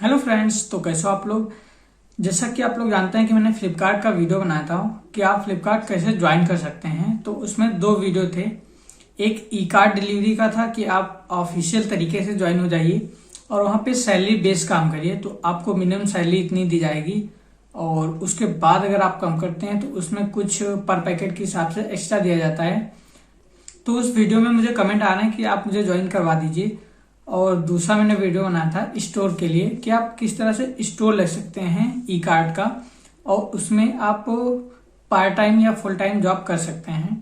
Hello friends, तो कैसे हो आप लोग। जैसा कि आप लोग जानते हैं कि मैंने फ्लिपकार्ट का वीडियो बनाया था कि आप फ्लिपकार्ट कैसे ज्वाइन कर सकते हैं। तो उसमें दो वीडियो थे। एक ई कार्ड डिलीवरी का था कि आप ऑफिशियल तरीके से ज्वाइन हो जाइए और वहाँ पे सैलरी बेस काम करिए, तो आपको मिनिमम सैलरी इतनी दी जाएगी और उसके बाद अगर आप कम करते हैं तो उसमें कुछ पर पैकेट के हिसाब से एक्स्ट्रा दिया जाता है। तो उस वीडियो में मुझे कमेंट आ रहे हैं कि आप मुझे ज्वाइन करवा दीजिए। और दूसरा मैंने वीडियो बनाया था स्टोर के लिए कि आप किस तरह से स्टोर ले सकते हैं ई कार्ड का, और उसमें आप पार्ट टाइम या फुल टाइम जॉब कर सकते हैं।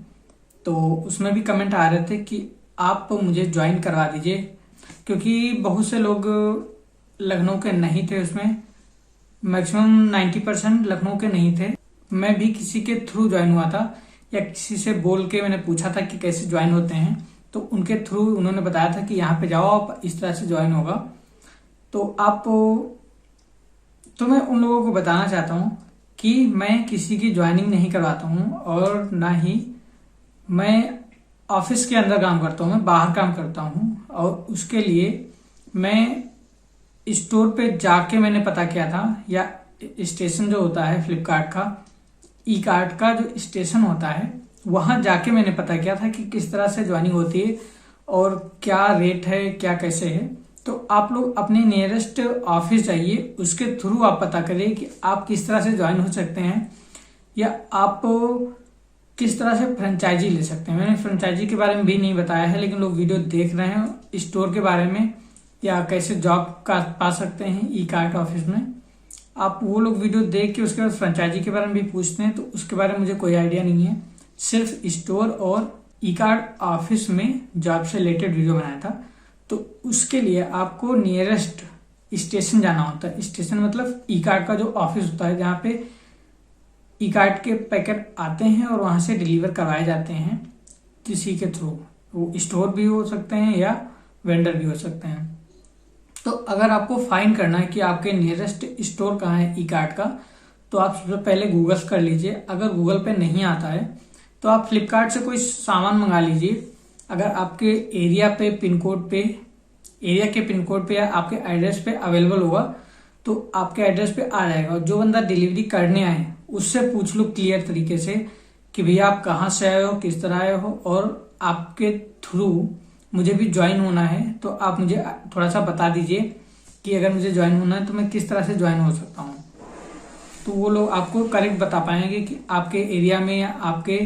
तो उसमें भी कमेंट आ रहे थे कि आप मुझे ज्वाइन करवा दीजिए, क्योंकि बहुत से लोग लखनऊ के नहीं थे। उसमें मैक्सिमम 90% लखनऊ के नहीं थे। मैं भी किसी के थ्रू ज्वाइन हुआ था या किसी से बोल के मैंने पूछा था कि कैसे ज्वाइन होते हैं, तो उनके थ्रू उन्होंने बताया था कि यहाँ पे जाओ, आप इस तरह से ज्वाइन होगा। तो मैं उन लोगों को बताना चाहता हूँ कि मैं किसी की ज्वाइनिंग नहीं करवाता हूँ और ना ही मैं ऑफिस के अंदर काम करता हूँ, मैं बाहर काम करता हूँ। और उसके लिए मैं स्टोर पे जाके मैंने पता किया था, या स्टेशन जो होता है फ्लिपकार्ट का ई कार्ड का जो स्टेशन होता है वहां जाके मैंने पता किया था कि किस तरह से ज्वाइनिंग होती है और क्या रेट है, क्या कैसे है। तो आप लोग अपने नियरेस्ट ऑफिस जाइए, उसके थ्रू आप पता करिए कि आप किस तरह से ज्वाइन हो सकते हैं या आप किस तरह से फ्रेंचाइजी ले सकते हैं। मैंने फ्रेंचाइजी के बारे में भी नहीं बताया है, लेकिन लोग वीडियो देख रहे हैं स्टोर के बारे में या कैसे जॉब का पा सकते हैं ई कार्ड ऑफिस में। आप वो लोग वीडियो देख के उसके बाद फ्रेंचाइजी के बारे में भी पूछते हैं, तो उसके बारे में मुझे कोई आइडिया नहीं है। सिर्फ स्टोर और ई कार्ड ऑफिस में जॉब से रिलेटेड वीडियो बनाया था। तो उसके लिए आपको नियरेस्ट स्टेशन जाना होता है। स्टेशन मतलब ई कार्ड का जो ऑफिस होता है, जहाँ पे ई कार्ड के पैकेट आते हैं और वहां से डिलीवर करवाए जाते हैं किसी के थ्रू। वो स्टोर भी हो सकते हैं या वेंडर भी हो सकते हैं। तो अगर आपको फाइंड करना है कि आपके नियरेस्ट स्टोर कहाँ है ई कार्ड का, तो आप सबसे पहले गूगल कर लीजिए। अगर गूगल पे नहीं आता है तो आप फ्लिपकार्ट से कोई सामान मंगा लीजिए। अगर आपके एरिया के पिन कोड पे या आपके एड्रेस पे अवेलेबल होगा तो आपके एड्रेस पे आ जाएगा। जो बंदा डिलीवरी करने आए उससे पूछ लो क्लियर तरीके से कि भैया आप कहाँ से आए हो, किस तरह आए हो, और आपके थ्रू मुझे भी ज्वाइन होना है तो आप मुझे थोड़ा सा बता दीजिए कि अगर मुझे ज्वाइन होना है तो मैं किस तरह से ज्वाइन हो सकता हूँ। तो वो लोग आपको करेक्ट बता पाएंगे कि आपके एरिया में या आपके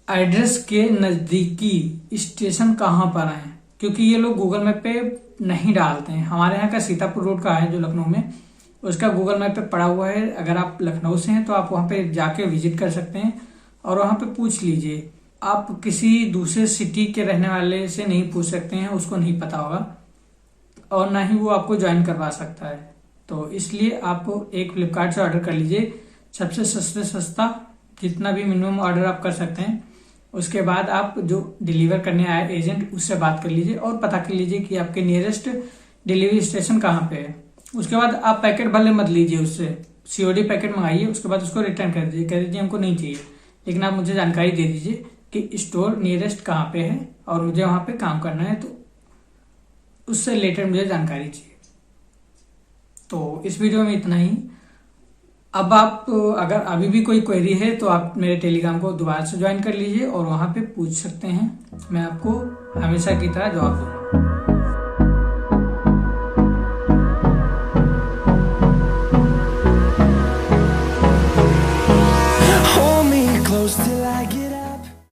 एड्रेस के नजदीकी स्टेशन कहाँ पर है, क्योंकि ये लोग गूगल मैप पे नहीं डालते हैं। हमारे यहाँ का सीतापुर रोड का है जो लखनऊ में, उसका गूगल मैप पे पड़ा हुआ है। अगर आप लखनऊ से हैं तो आप वहाँ पे जाके विजिट कर सकते हैं और वहाँ पे पूछ लीजिए। आप किसी दूसरे सिटी के रहने वाले से नहीं पूछ सकते हैं, उसको नहीं पता होगा और ना ही वो आपको ज्वाइन करवा सकता है। तो इसलिए आप एक फ्लिपकार्ट से ऑर्डर कर लीजिए, सबसे सस्ते सस्ता जितना भी मिनिमम ऑर्डर आप कर सकते हैं। उसके बाद आप जो डिलीवर करने आए एजेंट उससे बात कर लीजिए और पता कर लीजिए कि आपके नियरेस्ट डिलीवरी स्टेशन कहाँ पे है। उसके बाद आप पैकेट भले मत लीजिए, उससे सीओडी पैकेट मंगाइए, उसके बाद उसको रिटर्न कर दीजिए, कह दीजिए हमको नहीं चाहिए, लेकिन आप मुझे जानकारी दे दीजिए कि स्टोर नियरेस्ट कहाँ पे है और मुझे वहां पे काम करना है, तो उससे रिलेटेड मुझे जानकारी चाहिए। तो इस वीडियो में इतना ही। अब आप अगर अभी भी कोई क्वेरी है तो आप मेरे टेलीग्राम को दोबारा से ज्वाइन कर लीजिए और वहां पे पूछ सकते हैं। मैं आपको हमेशा की तरह जवाब दूंगा।